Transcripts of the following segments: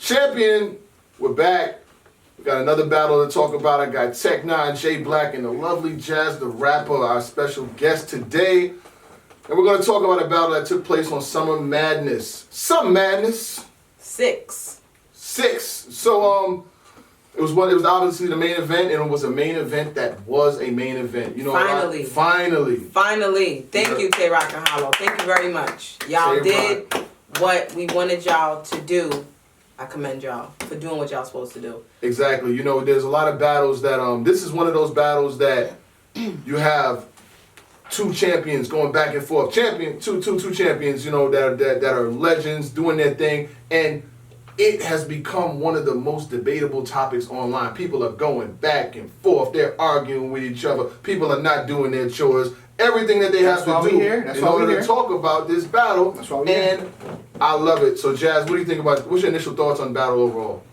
Champion, we're back. We got another battle to talk about. I got Tech Nine, Jay Black, and the lovely Jazz the Rapper, our special guest today. And we're going to talk about a battle that took place on Summer Madness. Summer Madness. 6. So, it was obviously the main event, and it was a main event that was a main event. You know, Finally. Thank you, Tay Rock and Hollow. Thank you very much. Y'all did what we wanted y'all to do. I commend y'all for doing what y'all supposed to do. Exactly. You know, there's a lot of battles that this is one of those battles that you have two champions going back and forth. Two champions, you know, that are legends doing their thing, and it has become one of the most debatable topics online. People are going back and forth. They're arguing with each other. People are not doing their chores. Everything that they have to do in order to talk about this battle. That's why we're here. I love it. So, Jazz, what do you think about? What's your initial thoughts on the battle overall?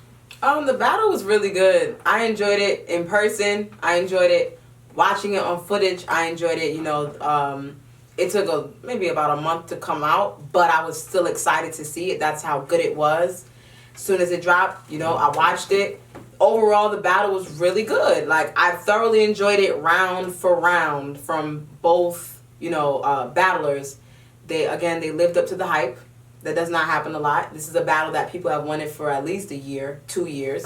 The battle was really good. I enjoyed it in person. I enjoyed it watching it on footage. I enjoyed it. You know, it took maybe about a month to come out, but I was still excited to see it. That's how good it was. As soon as it dropped, you know, I watched it. Overall, the battle was really good. Like, I thoroughly enjoyed it round for round from both, you know, battlers. They lived up to the hype. That does not happen a lot. This is a battle that people have wanted for at least a year, 2 years.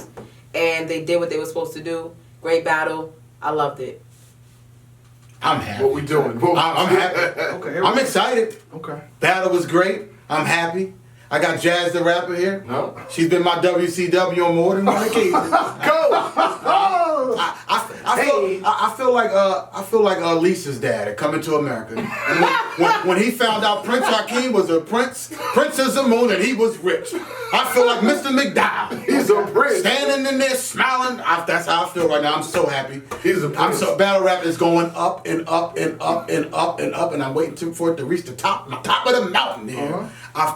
And they did what they were supposed to do. Great battle. I loved it. I'm happy. What we doing? I'm happy. Okay, I'm excited. Okay. Battle was great. I'm happy. I got Jazz the Rapper here. No. She's been my WCW on more than one occasion. I feel like Lisa's dad coming to America. And when he found out Prince Hakeem was a Princess of Moon, and he was rich. I feel like Mr. McDowell. He's a prince. Standing in there smiling. That's how I feel right now. I'm so happy. He's a prince. Battle rap is going up and up and up and up and up, and I'm waiting for it to reach the top of the mountain here.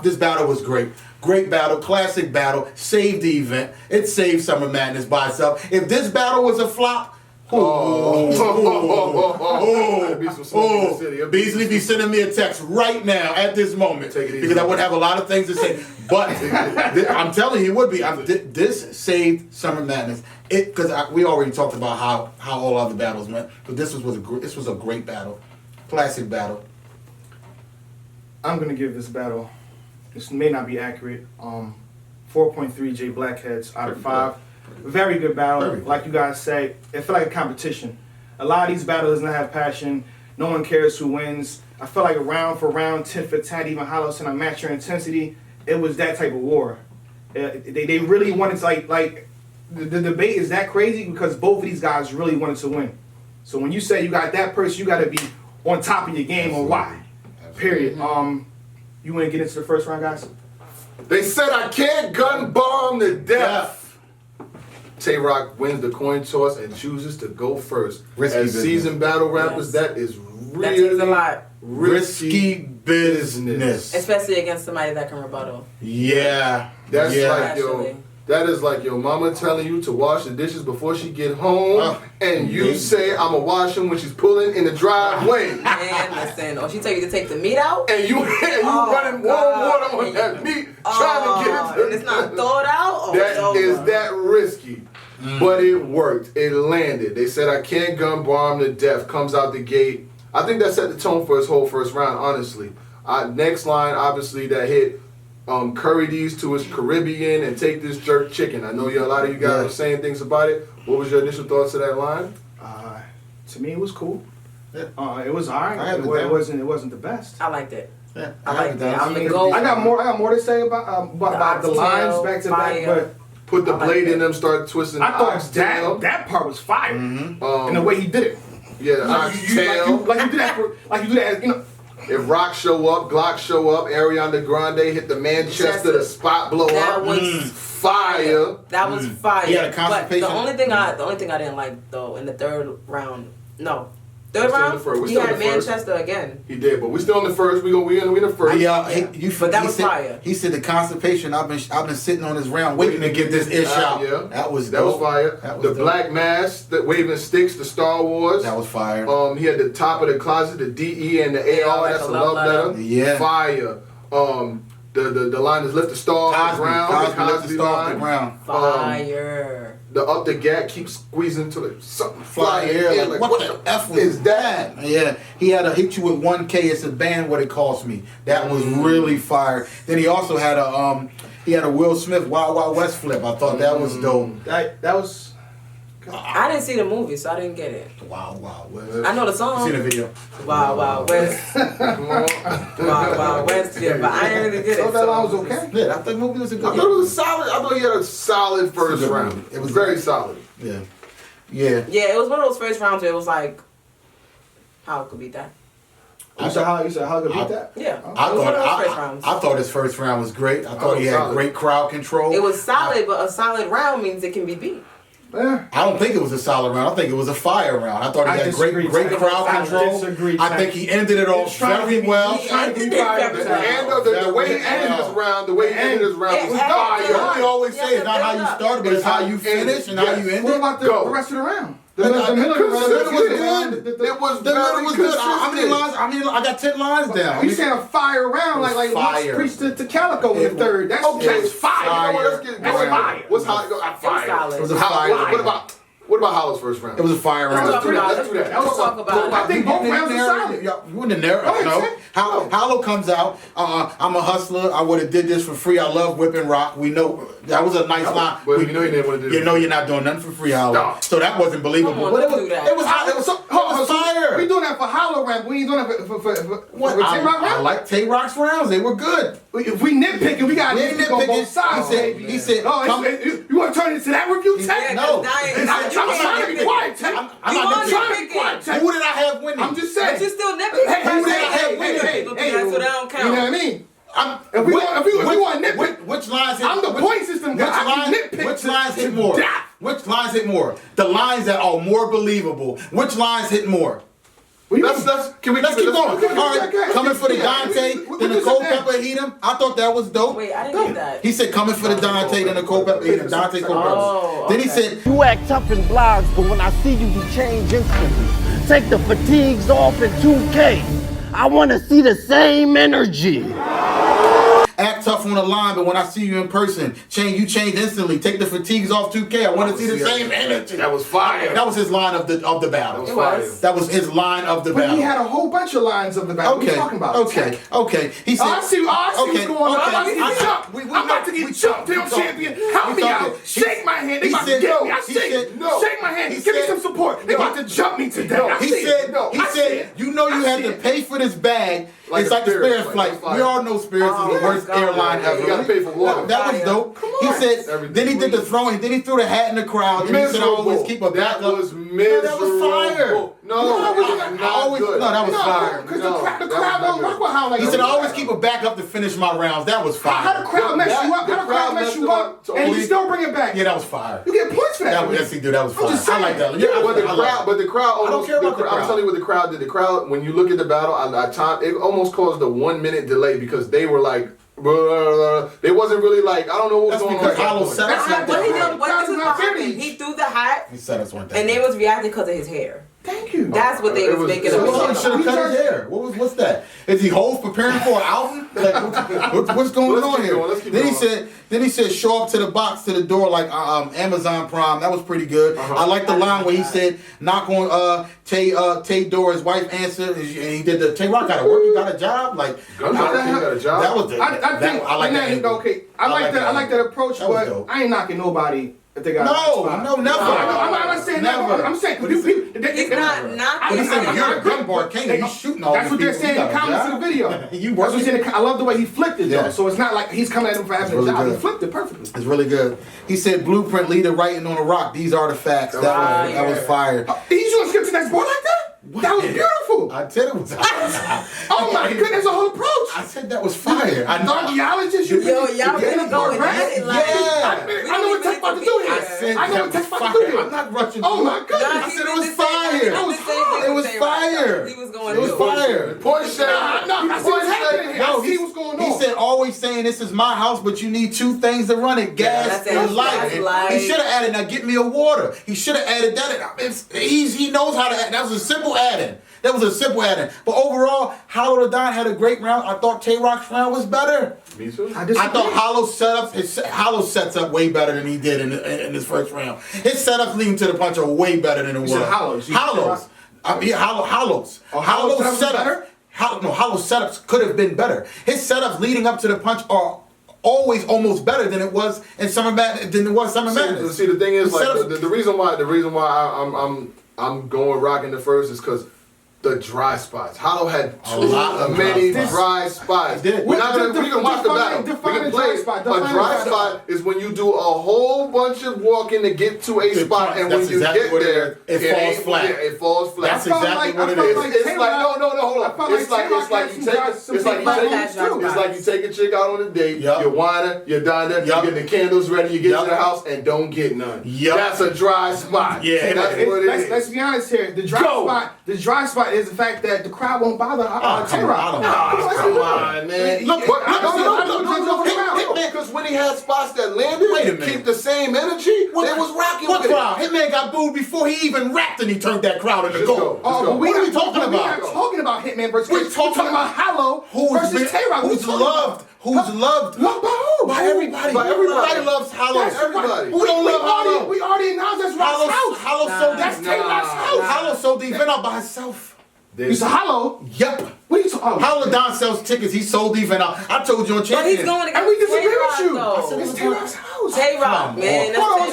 This battle was great. Great battle, classic battle, saved the event. It saved Summer Madness by itself. If this battle was a flop, Beasley be sending me a text right now at this moment because I would have a lot of things to say. But I'm telling you, it would be. This saved Summer Madness. Because we already talked about how all other battles went, but this was a great battle, classic battle. I'm gonna give this battle. This may not be accurate. 4.3 Jay Blackheads out of 5. Very good battle. Like you guys say, it felt like a competition. A lot of these battles doesn't have passion. No one cares who wins. I felt like round for round, 10 for 10, even Hollow said, match your intensity. It was that type of war. They really wanted to, like the debate is that crazy because both of these guys really wanted to win. So when you say you got that person, you got to be on top of your game on why. Period. You want to get into the first round, guys? They said I can't gun bomb to death. Tay Rock wins the coin toss and chooses to go first. As seasoned battle rappers, that is really that takes a lot. risky business. Especially against somebody that can rebuttal. Yeah. That's that is like your mama telling you to wash the dishes before she get home, and you say I'ma wash them when she's pulling in the driveway. Man, listen, or she tell you to take the meat out, and you running warm water on that meat, trying to get it. And it's not thawed out. That is that risky, but it worked. It landed. They said I can't gun bomb to death. Comes out the gate. I think that set the tone for his whole first round. Honestly, next line obviously that hit. Curry these to his Caribbean and take this jerk chicken. I know a lot of you guys are saying things about it. What was your initial thoughts of that line? To me, it was cool. It was alright. It wasn't the best. I liked it. Yeah, I liked it. I got more to say about the lines back to back, but put the blade in them, start twisting. I thought that part was fire, and the way he did it. Yeah, like you do that, you know. If Rock show up, Glock show up, Ariana Grande hit the Manchester, the spot blow that up. Was fire. That was fire. He had a constipation. But the only thing I didn't like though in the third round, third round, he had Manchester again. He did, but we still in the first. We in the first. But that was fire. He said the constipation. I've been sitting on this round waiting to get this ish out. Yeah, that was fire. The dope. Black Mass, the waving sticks, the Star Wars. That was fire. He had the top of the closet, the DE and the AR. That's a love letter. Yeah, fire. The line is lift the star off the ground. Cosby lift the star off the ground. Fire. The up the gap keeps squeezing to the something Fly air. Like, what the F was that? Yeah, he had to hit you with 1K. It's a band what it cost me. That was really fire. Then he also had a Will Smith Wild Wild West flip. I thought that was dope. That was. I didn't see the movie, so I didn't get it. Wild Wild West. I know the song. You seen the video? Wild Wild West. Wild Wild West. Yeah, but I didn't really get it. So that line was okay. Yeah, I thought the movie was a I good. thought it was solid. I thought he had a solid first good round. movie. It was very solid. Yeah, yeah. Yeah, it was one of those first rounds where it was like, how could beat that? You said how could beat that? Yeah. I it was one of those thought first rounds. I thought his first round was great. I thought he had solid. great crowd control. It was solid, but a solid round means it can be beat. Yeah. I don't think it was a solid round. I think it was a fire round. I thought he I had great disagree, crowd I control. disagree, I think he ended it off very well. He ended it very well. The way he ended his round, was fire. What we always Yeah, say is not how you started, but it's how you finish and how you end What it. about the Go. rest of the round? The middle was good. It was The middle was good. How many consistent. lines? I got 10 lines down. You saying a fire round It was like fire. Lux preached to Calico in the third. That's Okay, that's fire. You know what? Let's get it That's going. fire. What's hot? Fire. solid. It was a fire. What about Hollow's first round? It was a fire round. Let's do that. Let's do that. Let's talk about it. I think both rounds are solid. You in the narrative? Go ahead, No. say. Hollow comes out. I'm a hustler. I would have did this for free. I love whipping rock. We know that was a nice line. But you know you didn't want to do You know you're not doing nothing for free, Hollow. No. So that wasn't believable. Come on, But don't do that. it was hot. It was fire. We doing that for Hollow round. We ain't doing that for What? Tay-Rock I round. like Tay-Rock's rounds. They were good. If we nitpicking, we got to We ain't nitpick on nitpicking. both sides. He said, Oh, come- you want to turn it into that review tech? Yeah, No. 'cause now I'm you trying to can't be quiet, Tech. I'm You not on nitpicking. trying to be quiet, Tech. Who did I have winning? I'm just saying. But you still nitpicking. Hey, Who did I have Hey, winning? people do that, so that don't count. You know what I mean? If we want nitpick, which lines hit? I'm the point system guy. I can nitpick Which to- lines hit to more? death. Which lines hit more? The lines that are more believable. Which lines hit more? Let's keep Let's keep going. okay, All right, okay. coming for the Yeah, Dante, what the you Nicole said Pepper heat him. I thought that was dope. Wait, I didn't get that. He said coming for the Dante, the Nicole Pepper heat him. Dante Cole Pepper. Oh, Then he okay. said, You act tough in blogs, but when I see you, you change instantly. Take the fatigues off in 2K. I want to see the same energy. act tough on the line, but when I see you in person, you change instantly. Take the fatigues off 2K. I want to see the same energy. That was fire. That was his line of the battle. That was It fire. was. That was his line of the But battle. he had a whole bunch of lines of the battle. What are you talking about? Okay. He said, I see what's going on. I'm about to get jumped. We I'm about to get jumped. Damn champion. Help me out. Shake my hand. They he about said- to get me. I he shake. said- no. Shake my hand. He Give me said- some support. They about to jump me today. I He see said, it. No, he I see said, it. you know you I had see to it. pay for this bag. Like It's a like the Spirit Spirit flight. flight. We all know Spirits Oh, is the worst God. airline Yeah, ever. you gotta pay for water. That was dope. He said, Everything. then he did the throwing, then he threw the hat in the crowd, and he said, I always keep a That backup. was miserable. That was fire. No, it was not always, good. No, that was fire. Because No, the that crowd was not don't good. rock with how like He said, I that. always keep a backup to finish my rounds. That was fire. How the crowd mess you up? The How the crowd crowd mess messed you him up? up to And you only- still bring it back. Yeah, that was fire. You get points for that. Yes, he did. That was fire. just I like that. saying. Yeah, But the crowd, I don't care about the crowd. I'm telling you what the crowd did. The crowd, when you look at the battle, it almost caused a 1 minute delay because they were like, they wasn't really like, I don't know what was That's going on. because at that Hollow point. said That's us not like What he that. did, what this is what happened. He threw the hat, He said us one thing. and they was reacting because of his hair. Thank you. That's what they It was was- making it up. was- Well, he should have cut his hair. What's that? Is he Hov preparing for an album? Like, what's going Let's on keep here? going, let's keep Then he going. said, show up to the box to the door like Amazon Prime. That was pretty good. I like the line where he said, knock on Tay door. His wife answered, and he did the Tay Rock got to work. You got a job. Like Gunshot King got a job. that was the. I think I like that. angle. okay. I like that. I like that approach, That was but dope. I ain't knocking nobody if they got. No, never. I'm not saying never. I'm saying But he said- He's not knocking. But he said, you're a gun bar king. and You shooting all That's these what they're people. saying You in the got a comments job. of the video. You That's what working? saying. I love the way he flipped it Yeah. though. So it's not like he's coming at him for having really a job. good. He flipped it perfectly. It's really good. He said, blueprint leader writing on a rock. These are the facts. That was fire. He's gonna skip to the next board like that? That was beautiful. I said it was. Oh my goodness, the whole approach. I said that was fire. I Archaeologist, you Yo, y'all really going at it like. Yeah. I know what Tech's about to do here. I said I know that what Tech's was about to do fire. here. I'm not rushing. Oh through my it. goodness. I said it was fire. It was fire. He was going It was to it. fire. Point shot. No, I see what's happening here. I see what's going on. He said, always saying this is my house, but you need two things to run it: gas That's it. and light. That's light. He should have added, now get me a water. He should have added that. He knows how to add. That was a simple add-in. That was a simple add-in. But overall, Hollow the Don had a great round. I thought Tay-Rock's round was better. Me too. I disagree. I thought Hollow sets up way better than he did in his first round. His setups leading to the punch are way better than it was. said Hollows. You said Hollows. I mean, Hollows. Oh, Hollows setups was better? Hollow setups could have been better. His setups leading up to the punch are always almost better than it was in Summer Madness. See, the thing is, The like, setups- the reason why I'm going rocking the first is because the dry spots. Hollow had A lot of many dry spots. dry spots. He did. We're not gonna. We can watch the Define- battle. We define can a play. dry spot. A Define dry a dry spot is when you do a whole bunch of walking to get to a Good spot, point. and when That's you exactly get what it there, is. It falls ain't- flat. Yeah, it falls flat. That's exactly what it is. It's like no, hold I felt on. It's like Tay-Rock it's like had you some take guys- it's some like you big take guys too. it's like you take a chick out on a date. Yup. You wine her, you dine her, Yup. you get the candles ready, you get Yup. to the house, and don't get none. Yup. That's a dry spot. Yeah, that's it what it is. Let's be honest here. The dry spot is the fact that the crowd won't bother come Tay-Rock. on, Come on, man. Look, Because when he had spots that landed, Wait a minute. keep the same energy, they was rocking What with crowd? it. Hitman got booed before he even rapped and he turned that crowd into Just gold. go. Oh, but What are we talking We're about? not talking about Hitman versus We're We're talking about Hollow versus Tay-Rock. Who's loved? Who's loved? Loved by who? By everybody. By everybody. Everybody loves Hollow. That's everybody. Who don't love Hollow? We already announced that's Rock's house. Hollow sold That's these. Tay-Rock's house. Hollow sold the event out by himself. You said Hollow? Yep. What are you talking about? Hollow Don sells tickets. He sold the event out. I told you on But Champion. he's going And against we disagree with Tay-Rock, you. though. It's Tay-Rock's house. Tay-Rock, Come man. on. That's Hold on,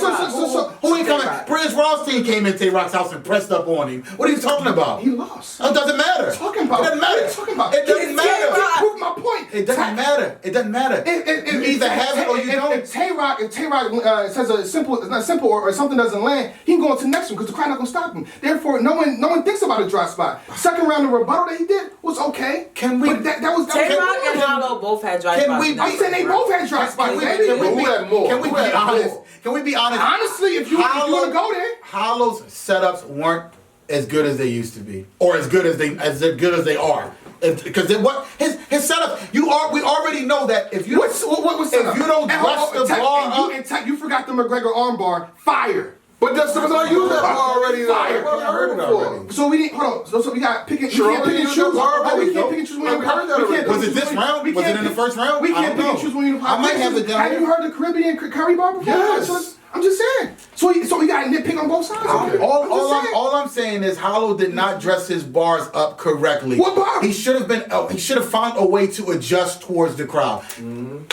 Tay-Rock. Who ain't coming? Tay-Rock. Prince Rothstein came in Tay-Rock's house and pressed up on him. What are you talking about? He lost. It doesn't matter. Talking about- It doesn't matter. What are you talking about? It doesn't It's matter. Tay-Rock. Prove my point. It doesn't matter. It doesn't matter. You either have it or you don't. If Tay-Rock says it's not simple or something doesn't land, he can go into the next one because the crowd not gonna stop him. Therefore, no one thinks about a dry spot. Second round, the rebuttal that he did was okay. Can we- But that was Tay-Rock and Hollow both had dry Can spots. we- in that I'm saying they first both round. had dry spots. Can we, baby. can we Who be, had more? can we Who be had honest? more? Can we be honest? Honestly, if you want to go there, Hollow's setups weren't as good as they used to be, or as good as they are. Because his setup, we already know that if you what if you don't dress the bar up, you forgot the McGregor armbar. Fire. But that's because I used that bar already. though. Fire. What I heard it already. So we didn't hold on. So we got pick and Sure, we can't pick and you choose. used that bar Oh, we already, can't though. pick and choose when I've you heard that we can't already. pick Was and it choose this when- round? we Was it can't in the pick- first round? We I can't don't pick and know. choose when you I might have it down Have here. you heard the Caribbean curry bar before? Yes. I'm just saying. So we got to nitpick on both sides. Okay. All I'm saying is Hollow did not dress his bars up correctly. What bar? He should have found a way to adjust towards the crowd.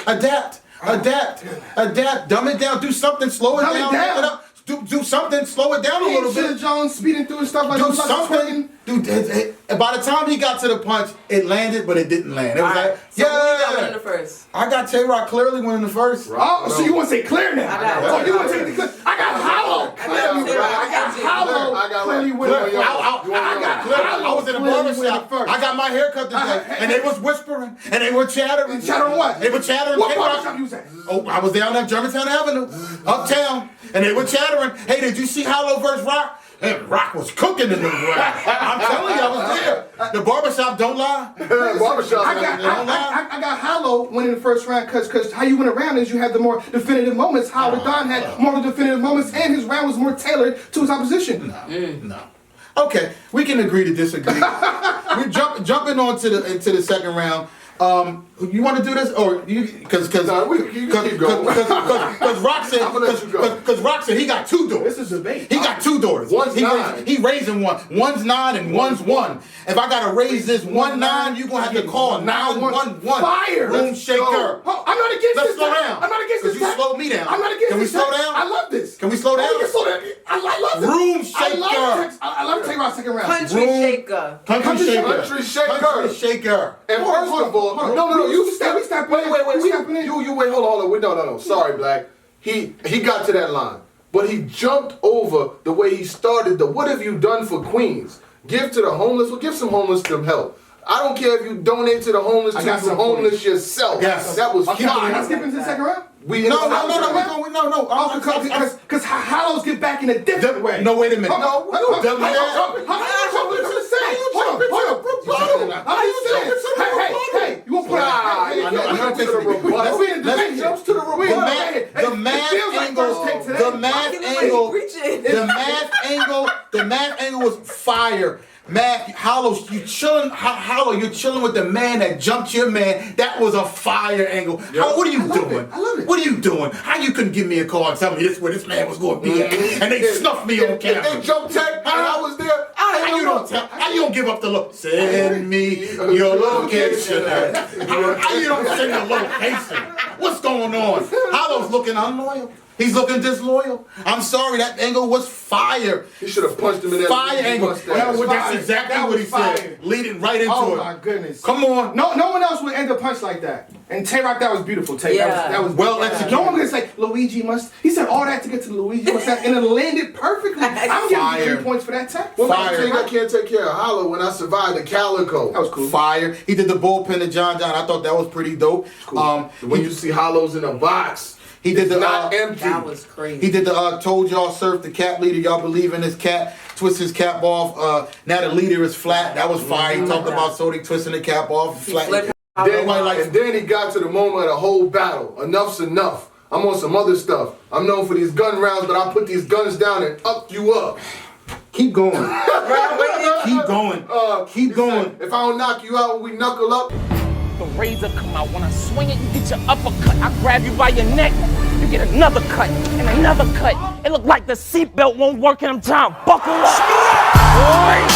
Adapt. Dumb it down. Do something. Slow it Dumb it down. down. Pick it up. Do something. Slow it down a little Shit, bit. Jones speeding through and stuff like Do that. something. By the time he got to the punch, it landed, but it didn't land. It was Alright, like, so who you got winning yeah. the first? I got Tay-Rock clearly winning the first. Oh, so you want to say clear now? I got it. Oh, you want to take the clear? I got Hollow. I got Clearly, I got Hollow. I got Clearly right. winning. Clear. I was in a barbershop. I got my hair cut today, and they was whispering, and they were chattering. Chattering what? They were chattering. What Tay-Rock. barbershop you was at? Oh, I was down at Germantown Avenue, uptown, and they were chattering. Hey, did you see Hollow versus Rock? And Rock was cooking in the round. I'm telling you, I was there. The barbershop don't lie. Barbershop. I got Hollow winning the first round because how you win a round is you have the more definitive moments. Howard Don had more of the definitive moments, and his round was more tailored to his opposition. No. Okay, we can agree to disagree. We're jumping on into the second round. You want to do this or you because No, you can keep going. Rock said I'm gonna let you go. because Rock said he got two doors. This is a debate. He got two doors. One's 9. He raising one. One's 9 and one's 1. If I gotta raise this 1-9, you gonna have to call 9-1-1. Fire. Room Let's shaker. Oh, I'm not against Let's this. slow tech. down. I'm not against this. Because you tech. slowed me down. I'm not against Can we this. slow tech. down? I love this. Can we slow down? We can slow down. I love it. Room I love Tay-Rock's second round. Country Room- shaker. Country shaker. Country shaker. Country shaker. And Hold on, first of all, hold on. no, you step. We stepping Wait, in. wait, We wait. stepping in. You wait. Hold on. Wait, no. Sorry, Black. He got to that line, but he jumped over the way he started. What have you done for Queens? Give to the homeless. Well, give some homeless some help. I don't care if you donate to the homeless. I got To the some homeless yourself. Yes. That was Okay, fire. let's skip into the second round. We No. Because Hollows get back in a different way. No, wait a minute. No, Hey, you want to put Nah, out? jump to the rebuttal. Let's Jumps to the rebuttal. The math angle was fire. Mac, Hollow, you chilling, Hollow, you're chilling with the man that jumped your man. That was a fire angle. Hollow, what are you doing? I love it. What are you doing? How you couldn't give me a call and tell me this where this man was going to be at? And they snuffed me on camera. They jump tech, and I was there. How you don't give up the look? Send me your location. How you don't send the location? What's going on? Hollow's looking unloyal. He's looking disloyal. I'm sorry, that angle was fire. He should have punched him in that Fire angle. mustache. That's exactly what he said. Leading right into it. Oh my goodness. Come on. No one else would end a punch like that. And Tay-Rock, that was beautiful. Tay, Yeah. that was Well executed. No one gonna say Luigi must. He said all that to get to the Luigi must have, and it landed perfectly. I'm giving Fire. you 3 points for that tech. What Fire. makes you think I can't take care of Hollow when I survived the Calico? That was cool. Fire. He did the bullpen to John. I thought that was pretty dope. When you see Hollows in a box, He did the not empty. That was crazy. He did the told y'all surf the cap leader. Y'all believe in this cat. Twist his cap off. Now the leader is flat. That was fire. He talked about Sodi twisting the cap off. Flat. flipped Then, Nobody likes- and then he got to the moment of the whole battle. Enough's enough. I'm on some other stuff. I'm known for these gun rounds, but I'll put these guns down and up you up. Keep going. Keep going. Keep going. If I don't knock you out when we knuckle up, The razor come out. When I swing it, you get your uppercut. I grab you by your neck, you get another cut and another cut. It look like the seatbelt won't work and I'm trying to buckle up.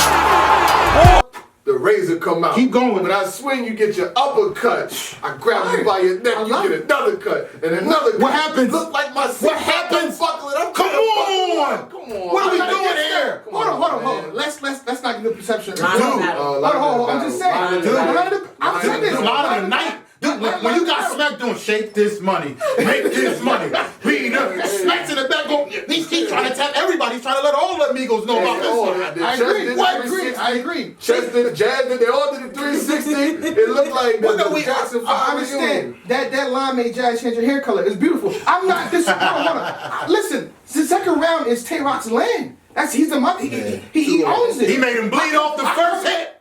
the razor come out. Keep going. When I swing, you get your uppercut. I grab you by your neck, you get another cut and another cut. What happens? Look like my What happens? Buckling. I'm Come on. Come on. What are we I gotta doing get here? there. Come Hold on. man. Let's not get the perception. Line of Dude, battle. hold on. I'm just saying. Line of Dude, battle. I'm saying this. A lot of the night. Dude, when you got Smack doing shake this money, make this money, Smack's in the back going, he's trying to tap everybody. He's trying to let all the amigos know about this. I agree. Chest did, Jazz did, they all did the 360. It looked like What the are we- Jackson 5 I understand that line made Jazz change your hair color. It's beautiful. I'm not this. Hold on. Listen, the second round is Tay-Rock's land. He's the money. He owns it. He made him bleed off the first hit.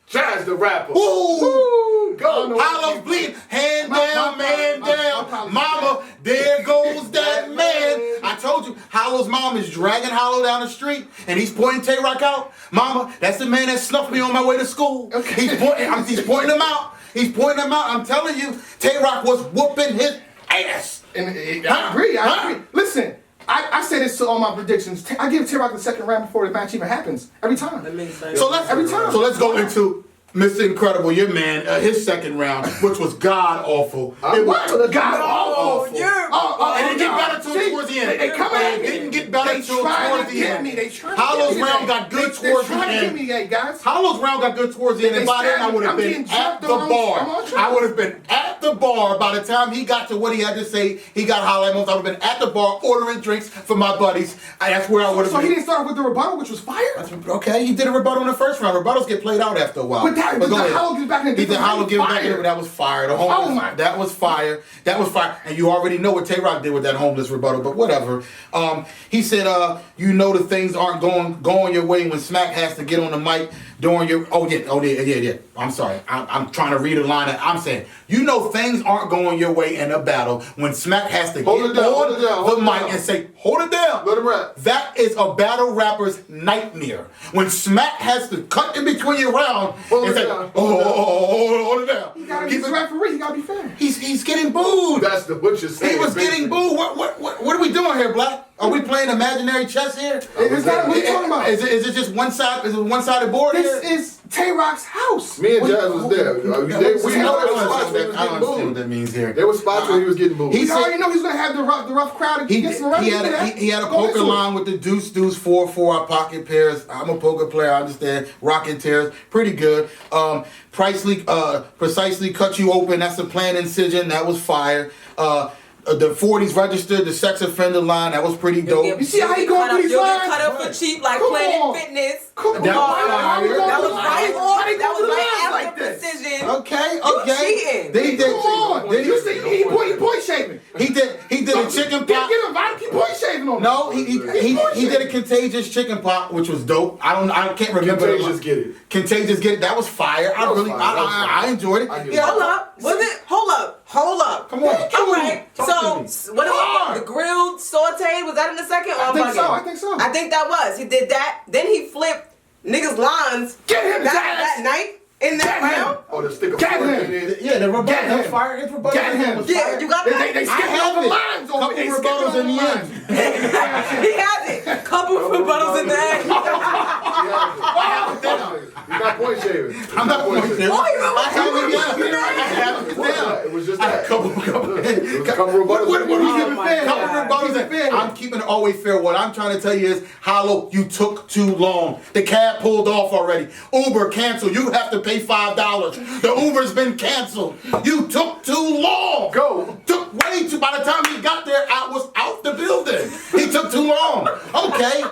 Jazz the rapper. Ooh. Go. Hollow's bleeding. Hand down, man down. Mama, there goes that man. I told you, Hollow's mom is dragging Hollow down the street and he's pointing Tay-Rock out. Mama, that's the man that snuffed me on my way to school. Okay. He's pointing him out. He's pointing him out. I'm telling you, Tay-Rock was whooping his ass. And I agree. Listen, I say this to all my predictions. I give Tay-Rock the second round before the match even happens. Every time. That makes sense. So let's go into Mr. Incredible, your man, his second round, which was god awful. It was god awful. And it didn't get better towards the end. It didn't get better towards the end. Hollow's round got good towards the end. Guys. Hollow's round got good towards the end, and by then I would have been at the bar. I would have been at the bar by the time he got to what he had to say. He got highlight moments. I would have been at the bar ordering drinks for my buddies. That's where I would have So been. he didn't start with the rebuttal, which was fire? Okay, he did a rebuttal in the first round. Rebuttals get played out after a while. But go ahead. Hollow gives back in a He did different Hollow way. give back Fire. in. That was fire. The homeless, Oh my. that was fire. That was fire. And you already know what Tay-Rock did with that homeless rebuttal, but whatever. He said, you know the things aren't going your way when Smack has to get on the mic during your yeah. I'm sorry. I'm trying to read a line that I'm saying. You know things aren't going your way in a battle when Smack has to Hold get it down, hold it down, on hold the it mic down. and say, hold it down. Let him rap. That is a battle rapper's nightmare. When Smack has to cut in between your round Hold and it say, down, hold it down. He gotta be the referee. He gotta be fair. He's getting booed. That's the butcher saying. He was getting booed. What are we doing here, Black? Are we playing imaginary chess here? Is that what you talking about? Is it just one side? Is it one sided board This here? is Tay-Rock's house. Me and Jazz was there. We know there was spots where he was I don't getting understand what booed. that means here. There was spots where he was getting booed. He You said- already know he's gonna have the rough crowd He against him around. had a poker line with the deuce 4 our pocket pairs. I'm a poker player, I understand. Rocking tears, pretty good. Precisely cut you open. That's a planned incision. That was fire. The 40s registered, the sex offender line. That was pretty dope. You see how he going through these You'll lines? get cut up for cheap like Come Planet on. Fitness. Come on. That was How fire. we gonna That do was the right lines? on. How they That gonna was do the right lines after like this? precision. Okay. You cheating. They did. Come on. You see, he point shaving. He did a chicken pot. Get him, Keep point shaving on him. No, he did a contagious chicken pot, which was dope. I can't remember. Contagious Get It. Contagious Get It. That was fire. That was fire. That was fire. I enjoyed it. I give Yeah. Hold up. Was it? Hold up. Come on. All right. Talk to So, me. what Come was on. the grilled sauteed? Was that in the second? Or I think so. bugging? I think so. I think that was. He did that. Then he flipped niggas' lines Get him his that ass. night in that Get him. round. Oh, the stick of Get fire him. in there. Yeah, the rebuttal Get that was him. fire. His rebuttal Get him. was Yeah, fire. you got They that? skipped have over it. lines over. Couple They skipped rebuttals over in the lines. He has it. Couple rebuttals in the end. You're not point shaving. I'm not going to. Oh, you remember I have it down. that? I have it down. It was just I had that. a couple It was a couple rebuttals. What are we Oh giving my fair? God. Couple rebuttals. I'm keeping it always fair. What I'm trying to tell you is, Hollow, you took too long. The cab pulled off already. Uber canceled. You have to pay $5. The Uber's been canceled. You took too long. Go. Took way too. By the time he got there, I was out the building. He took too long. Okay,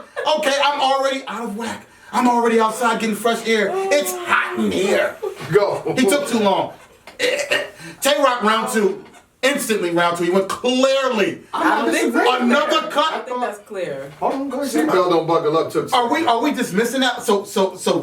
I'm already out of whack. I'm already outside getting fresh air. It's hot in here. Go. He took too long. Tay-Rock round two. Instantly round two. He went clearly. I don't think so. Another I cut. think that's clear. Hold on, go ahead. Seatbelt don't buckle up. Took. Are we dismissing that? So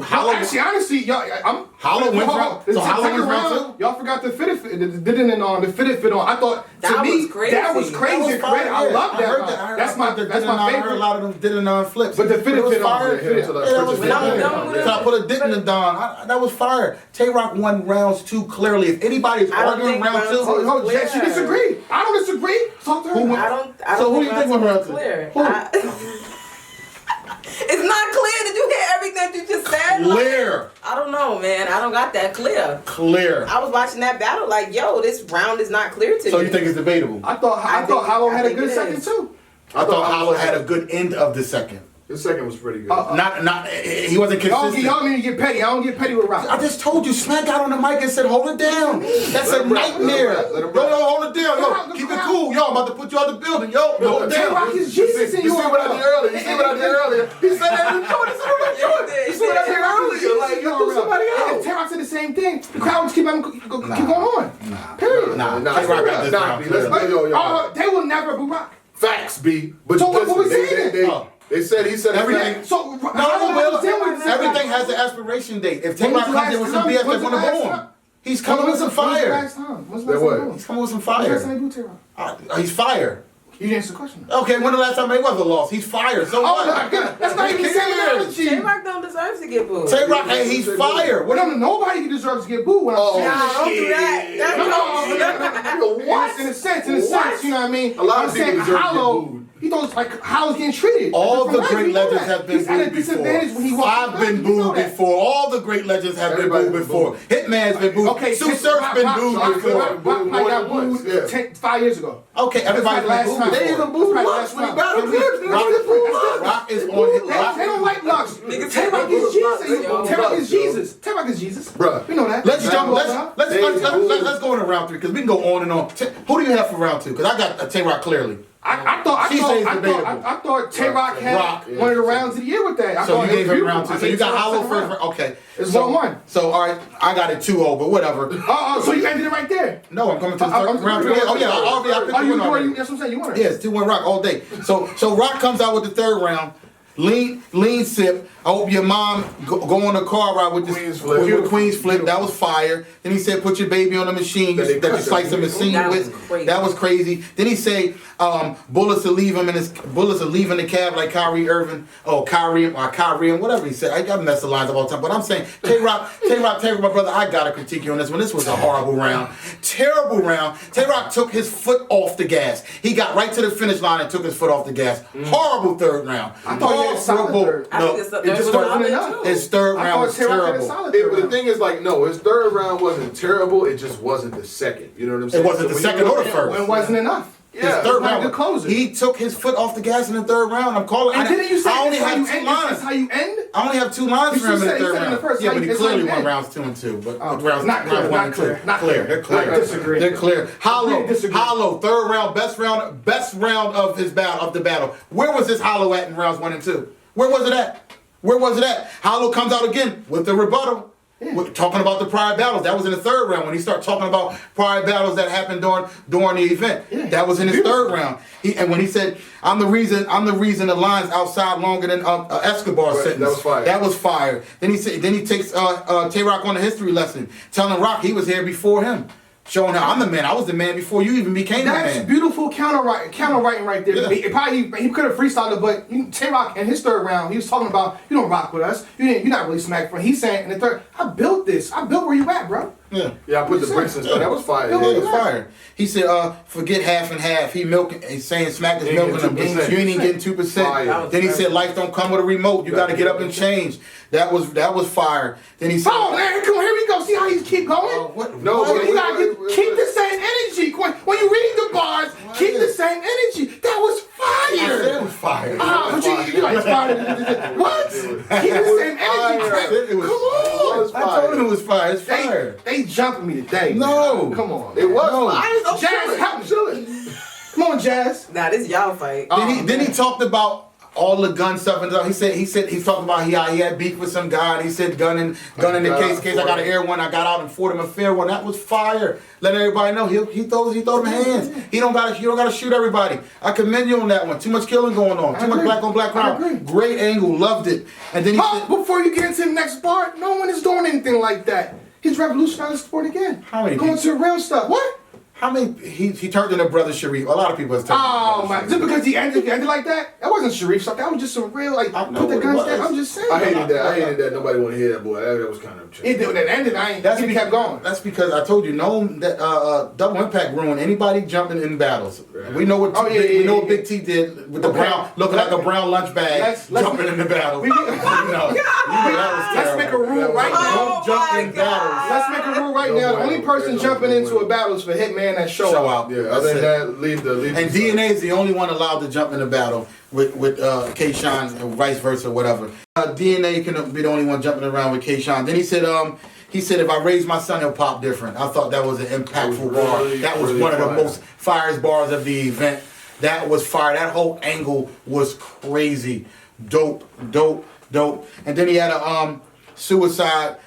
Hollow. Actually, honestly, y'all, Hollow went round. So Hollow went round two. Y'all forgot the fitted fit, the fitted fit on. I thought That to me was crazy. that was crazy. That was fire, I yeah. love that. I heard line. that. That's my I heard favorite. a lot of them did it on flips. But the fitted It was fit on fire. there, Hit it to the Yeah, that was purchase When I'm video. done with it- So I put a dick in the Don. That was fire. Tay-Rock won rounds two clearly. If anybody's I don't arguing think round round two, two- Oh, no, Clear. she disagreed. I don't disagree. Talk to her. Who won? I So don't who do you think went round two? clear. Who? It's not clear. Did you hear everything you just said? Clear. I don't know, man. I don't got that clear. Clear. I was watching that battle like, yo, this round is not clear to me. So you think it's debatable? I thought Hollow had a good second is. too. I thought Hollow had a good end of the second. His second was pretty good. He wasn't consistent. Y'all need to get petty. I don't get petty with Rock. I just told you, Smack got on the mic and said, hold it down. That's Let a him rap, nightmare. let him rap, let him Yo, rap. hold it down. Yo, Come on, keep come it on. cool. Yo, I'm about to put you out the building. Yo, hold it down. Tay-Rock is Jesus in You your see what I did earlier? You see what I did earlier? He said that in the joint. He said what I did. You see what I did earlier? Like, you do somebody else. Tay-Rock said the same thing. The crowd just keep going on. Period. Nah, Nah, Tay-Rock got this nah, round B, let's clear. yo. They will never boo Rock. Facts, B. But So what we listen, saying? they said he said Everything. So Everything has an expiration date. If Tay-Rock comes in with some BS, they're going to boo him. He's coming with some fire. When's That the what? last He's coming with some time fire. they boo Tay-Rock? He's fire. You didn't answer the question. Okay, when the last time they was a loss? He's fire. So Oh what? my God, that's not even the same analogy. Tay-Rock don't deserve to get booed. Tay-Rock, hey, he's fire. Well, no, nobody deserves to get booed when I'm saying Nah, don't do that. In a sense, you know what I mean? A lot of I'm people saying deserve to get Hollow, booed. he thought like Hollow's getting treated. All From the life, great we know legends that. have been He's at a booed before. disadvantage when he walks I've back, been you know booed that. before. All the great legends have been Everybody's booed been before. booed. Hitman's been booed. Okay, Sue Surf's been booed before. Rock More got than once, booed yeah. 5 years ago. Okay, everybody's That's been like booed last time. before. They even booed Lux Lux when he when battled he Clips. Rock is on his They don't like Lux. Niggas Tay-Rock is Jesus. Yo. Tay-Rock is Jesus. Tay-Rock is Jesus. Bruh. We know that. Let's jump. Let's Let's go into round three because we can go on and on. Who do you have for round two? Because I got Tay-Rock clearly. I thought Tay-Rock had Rock. one of the rounds of the year with that. I So thought you it gave was him round beautiful. two. So you got Hollow first. Okay. It's so, 1-1. So all right, I got it 2-0, but whatever. So you ended it right there. No, I'm coming to the third round three. Oh yeah, I picked the winner already. That's what I'm saying. You won it. Yes, 2-1 Rock all day. So Rock comes out with the third round. Lean sip. I hope your mom go on a car ride with this Queen's flip. with the Queen's flip. That was fire. Then he said, put your baby on the machine That they that you cut slice the them. machine That was with. crazy. That was crazy. Then he said, bullets will leave him in his bullets will leave in the cab like Kyrie Irving or Kyrie and whatever he said. I mess the lines up all the time, but I'm saying Tay-Rock, my brother, I gotta critique you on this one. This was a horrible round, terrible round. Tay-Rock took his foot off the gas. He got right to the finish line and took his foot off the gas. Horrible third round. I thought he had a solid Horrible. third. I No, think it's the it third just one wasn't out there, enough. too. his third I round thought was Tay-Rock had a terrible. solid Yeah, third but the round. thing is, like, no, his third round wasn't terrible. It just wasn't the second. You know what I'm saying? It wasn't the when you second look or the at- first. It wasn't enough. Yeah, His it's third not a round. good closer. He took his foot off the gas in the third round. I'm calling. And didn't you say I only that's how have you two end? lines. That's how you end? I only have 2 lines You for him in the said- you third said in round. the first, Yeah, how but you- he it's clearly how you won end. rounds 2 and 2. But Oh, rounds not clear, rounds not 1 and 2. clear, not clear. clear. They're clear. I disagree. They're clear. Hollow. disagree. Hollow. Third round. Best round of his battle. Of the battle. Where was this Hollow at in rounds 1 and 2? Where was it at? Where was it at? Hollow comes out again with the rebuttal. We're talking about the prior battles. That was in the third round when he started talking about prior battles that happened during the event. Yeah. That was in his third round. And when he said, "I'm the reason the line's outside longer than Escobar's Right, sentence." that was fire. That was fire. Then he takes Tay-Rock on a history lesson, telling Rock he was here before him. showing how I'm the man. I was the man before you even became the That's man. beautiful counter-writing right there. Yeah. He probably he could have freestyled it, but Tay-Rock in his third round, he was talking about, you don't rock with us. You're not really smack friend. He's saying in the third, I built this. I built where you at, bro. Yeah. Yeah, I put the bricks in. That was fire. Yeah, Yeah, it was fire. He said, forget half and half. He's saying Smack is Ain't milking getting him. 2%. You ain't even getting 2%. Fire. Then he said, life don't come with a remote. You got to get up and change. That was fire. Then he said, Oh man, come on, here we go. See how he keep going? what? No, what? but You gotta keep the same energy. When you read the bars, keep the same energy. That was I said it fire. was fire. But you like inspired. What? Keep the same energy. fire. I said it was- Come on. I told him it was fire. It's fire. They jumping me today. No. man. Come on. It was. No. I'm Jazz, chilling. help I'm me. chilling. Come on, Jazz. Nah, this y'all fight. Then he talked about all the gun stuff and stuff. He talked about he had beef with some guy and he said gun in the case I got an air one, I got out and fought him a fair one. That was fire. Let everybody know he throws them hands. You don't gotta shoot everybody. I commend you on that one. Too much killing going on. Too much black on black I agree. crime. Great angle, loved it. And then he Oh, said, before you get into the next part, no one is doing anything like that. He's revolutionizing the sport again. How many Going people? to real stuff. What? how many he turned into Brother Sharif. A lot of people has turned Oh into my! Brother Just Sharif. because he ended like that? That wasn't Sharif stuff. That was just some real like I know put the what it guns was. down. I'm just saying. I hated that. Nobody want to hear that, boy. That was kind of. It did that ended. He be- kept going. That's because I told you, no, that Double Impact ruined anybody jumping in battles. Right. We know what Oh, yeah, we know yeah, what Big T did with the Okay. brown, looking like a brown lunch bag, Let's- jumping in the battle. We- you know that was Let's terrible. make a rule right now. Oh Don't jump my in God. battles. Let's make a rule right now. The only person jumping into a battle is for Hitman that show out. Yeah, That's other than it. that, leave the. And DNA is the only one allowed to jump in a battle with K-Shine and vice versa, whatever. DNA can be the only one jumping around with K-Shine. Then he said if I raise my son, he'll pop different. I thought that was an impactful bar. really, That was really one of the fire. most fires bars of the event. That was fire. That whole angle was crazy. Dope. And then he had a suicide.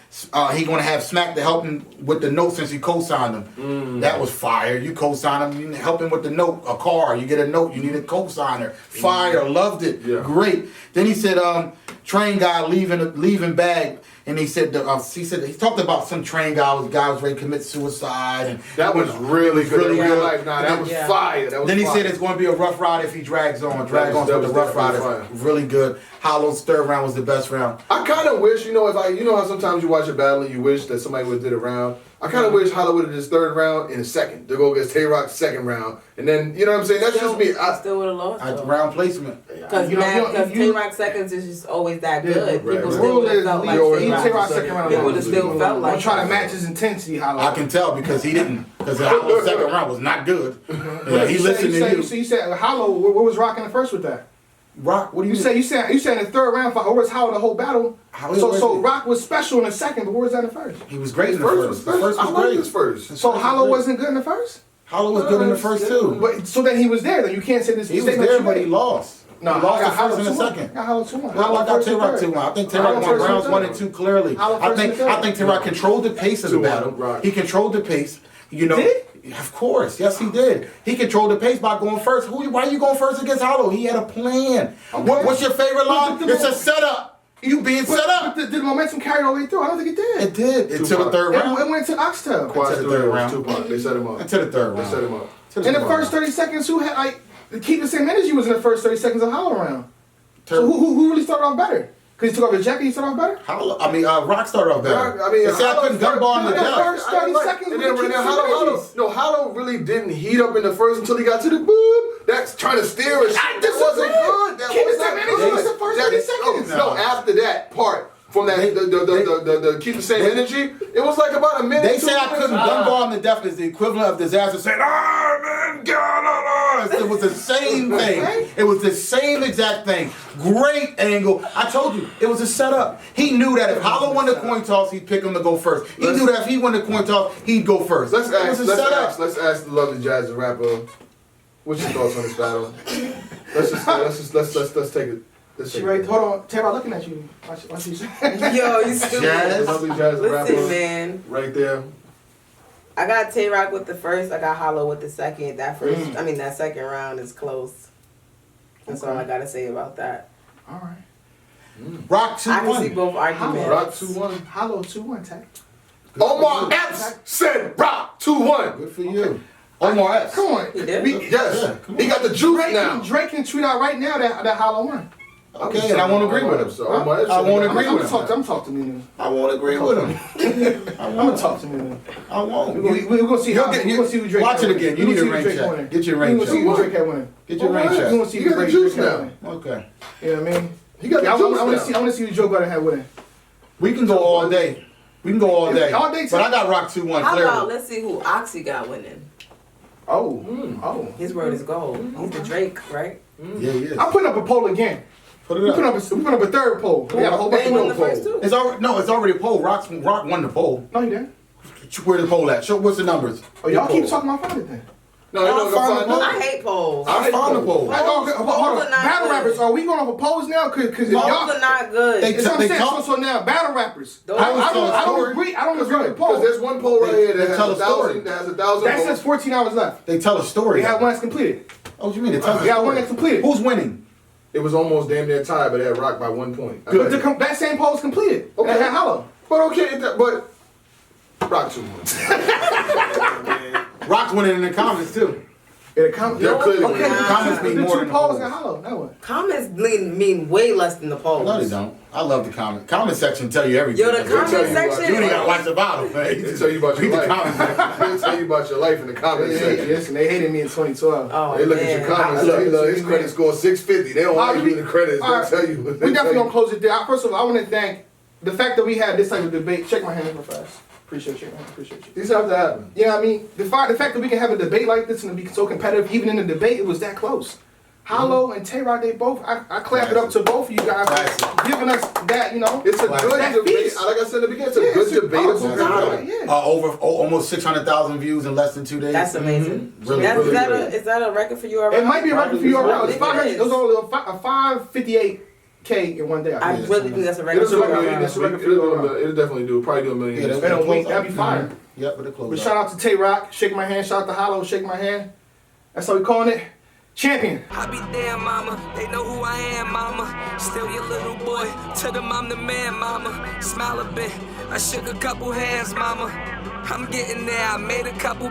He gonna have Smack to help him with the note since he co-signed him. That was fire. You co-sign him, you help him with the note, a car. You get a note, you need a co-signer. Fire, loved it. Yeah. Great. Then he said, train guy leaving bag. And he said he talked about some train guy was ready to commit suicide and That was really good. really In real good. life, nah, that was Yeah. fire. That was Then he fire. said it's going to be a rough ride if he drags on. Drag on That with the was rough definitely riders. fire. Really good. Hollow's third round was the best round. I kind of wish, how sometimes you watch a battle and you wish that somebody would have did a round. I kind of wish Hollow would have did his third round in a second to go against Tay-Rock's second round, and then you know what I'm saying. That's just me. Still would have lost. though. Round placement. Because You know, Tay-Rock seconds is just always that good. right, People right. The still rule would have is felt like leave Tay-Rock. Tay-Rock second round. People would have still felt I'm like trying to match his intensity. Hollow. I can tell because he didn't. Because the Hollow's second round was not good. Yeah, he listened to you. You said Hollow. What was rocking the first with that? Rock, what do You said in the third round fight. Or was Hollow the whole battle? How So was it? Rock was special in the second, but where was that in the first? He was great in the First first. was The first I was like great. this first. So Hollow wasn't good in the first. Hollow was good in the first too. But so then he was there. Then you can't say this. He was statement there, you but he made. lost. No, he I lost got the Hollow first and the 2-1. second. I got Hollow 2-1. Hollow got First and Tay-Rock third. 2-1. I think Hollow Tay-Rock won first and rounds third. 1 and 2 clearly. Hollow I first think and third. I think Tay-Rock controlled the pace of the 2-1, battle. right. He controlled the pace. You know, Did of course, yes he did. He controlled the pace by going first. Why are you going first against Hollow? He had a plan. What's your favorite line? But the- It's a setup. You being set up. But did the momentum carry all the way through? I don't think it did. It did. Until the third It round. went to Oxtail. Quad Until the three third was round. Tupac. They set him up. Until the third They round. set him up. Till In the third first round. 30 seconds, who had keep the same energy was in the first 30 seconds of Hollow round. So Third- who really started off better? Because he took off his jacket, he started off better? Rock started off better. I mean, They said I couldn't gun ball in the Hollow- depth. first 30 Right. seconds And then with when the Hollow, keys. Hollow really didn't heat up in the first until he got to the boop. That's trying to steer us. I That wasn't disagree. good. That Keep was the same not energy good. as the first 30 seconds. No, after that part. From that, the keep the same energy. It was like about a minute. They 2 said I minutes. couldn't gun ball in the depth is the equivalent of disaster saying, man, God, it was the same thing. It was the same exact thing. Great angle. I told you, it was a setup. He knew that if Hollow won the coin toss, he'd pick him to go first. He knew that if he won the coin toss, he'd go first. Let's It was a setup. let's ask the lovely Jazz the rapper. What's your thoughts on this battle? Let's take it. Let's She take ready? it. Hold on. Tara looking at you. Watch you say. Yo, you stupid. Jazz. The lovely Jazz the rapper. Listen, man. Right there. I got Tay-Rock with the first. I got Hollow with the second. That second round is close. That's all I gotta say about that. All right. Rock I can see 2-1. both arguments. Rock 2-1. Hollow 2-1, Tech. Omar Epps said Rock 2-1. Good for you. Omar Epps. Come on. He did? Yes, he got the juice Drake, now. Drake can tweet out right now that Hollow won. Okay, and I won't agree with him. So Omar Epps I won't said- agree I'm with him. gonna talk to Nunu. I won't agree with him. I'm gonna talk to Nunu. I won't. We're gonna see You'll how. get- We're gonna see who Drake. watch had it winning. again. You We need gonna a see rain who Drake check. winning. Get your We rain gonna see check. who Drake had winning. Get your rain Omar We Epps. check. gonna see He who got the Drake juice had now. winning. Okay. You know what I mean? He got the Yeah, I juice want now. to see. I want to see who Joe Budden had winning. We can go all day. We can go all day. All day, But I got Rock 2-1 How about clearly. let's see who Oxy got winning? Oh. His word is gold. He's the Drake, right? Yeah, he is. I'm putting up a poll again. Put it We put up. up a third poll. We got a whole bunch They of won no the first polls. two. It's already no. It's already a poll. Rock won the poll. No, you didn't. Where the poll at? Show what's the numbers. Oh, y'all poll. keep talking about find it then. No, I'll find the I hate polls. I found the poll. Like, okay, hold on. are not Battle good. rappers, are we going off of polls now? Cause Polls y'all. are not good. They- It's what I'm They saying. talk- So now, battle rappers. Those- I tell a don't story. agree. I don't agree with Because polls. there's one poll right here They that has tell a 1,000. story. That has 1,000 That votes. says 14 hours left. They tell a story. We have one that's completed. Oh, what you mean? It tells a We got story. one that's completed. Who's winning? It was almost damn near tied, but it had Rock by 1 point. But that same poll is completed. Okay. That had Hollow. But okay, but Rock 2-1. Rock's winning in the comments too. Yeah, They're clearly okay, winning. the Comments mean the more two than the polls polls. got Hollow. Now what? Comments mean way less than the polls. No, they don't. I love the comment. Comment section tell you everything. Yo, the They'll comment tell you about- section. You ain't gotta watch the bottom, man. They tell you about your Read the life. comment section. They'll tell you about your life in the comment section. Listen, they hated me in 2012. Oh, They look at your man. comments. Look, Say, look, his man. credit score 650. They don't All right, like you the credits. all They'll right. tell you. We definitely gonna close it there. First of all, I want to thank the fact that we had this type of debate. Check my hand real fast. Appreciate you, man. Appreciate you. These have to happen. You know what I mean? The fact that we can have a debate like this and be so competitive, even in the debate, it was that close. Hollow and Tay-Rod, they both, I clap it up to both of you guys for giving us that, you know. It's a Like good that debate. piece. Like I said in the beginning, it's a Yeah, good it's a- debatable oh, topic. yeah. Almost 600,000 views in less than 2 days. That's amazing. Really, That's, really is, that good. is that a record for URL? It might be a record for you already. It's Probably 500. is. It was only a 558K in one day. I think. really think that's a record It'll for do a million URL. this week. It'll definitely do. Probably do a million Yeah, this that's week. In a week, that'd be fire. Yep, but it closed. But shout out to Tay-Rock, shake my hand. Shout out to Hollow, shake my hand. That's how we calling it. Champion. I be there, mama. They know who I am, mama. Still your little boy. To them, I'm the man, mama. Smile a bit. I shook a couple hands, mama. I'm getting there. I made a couple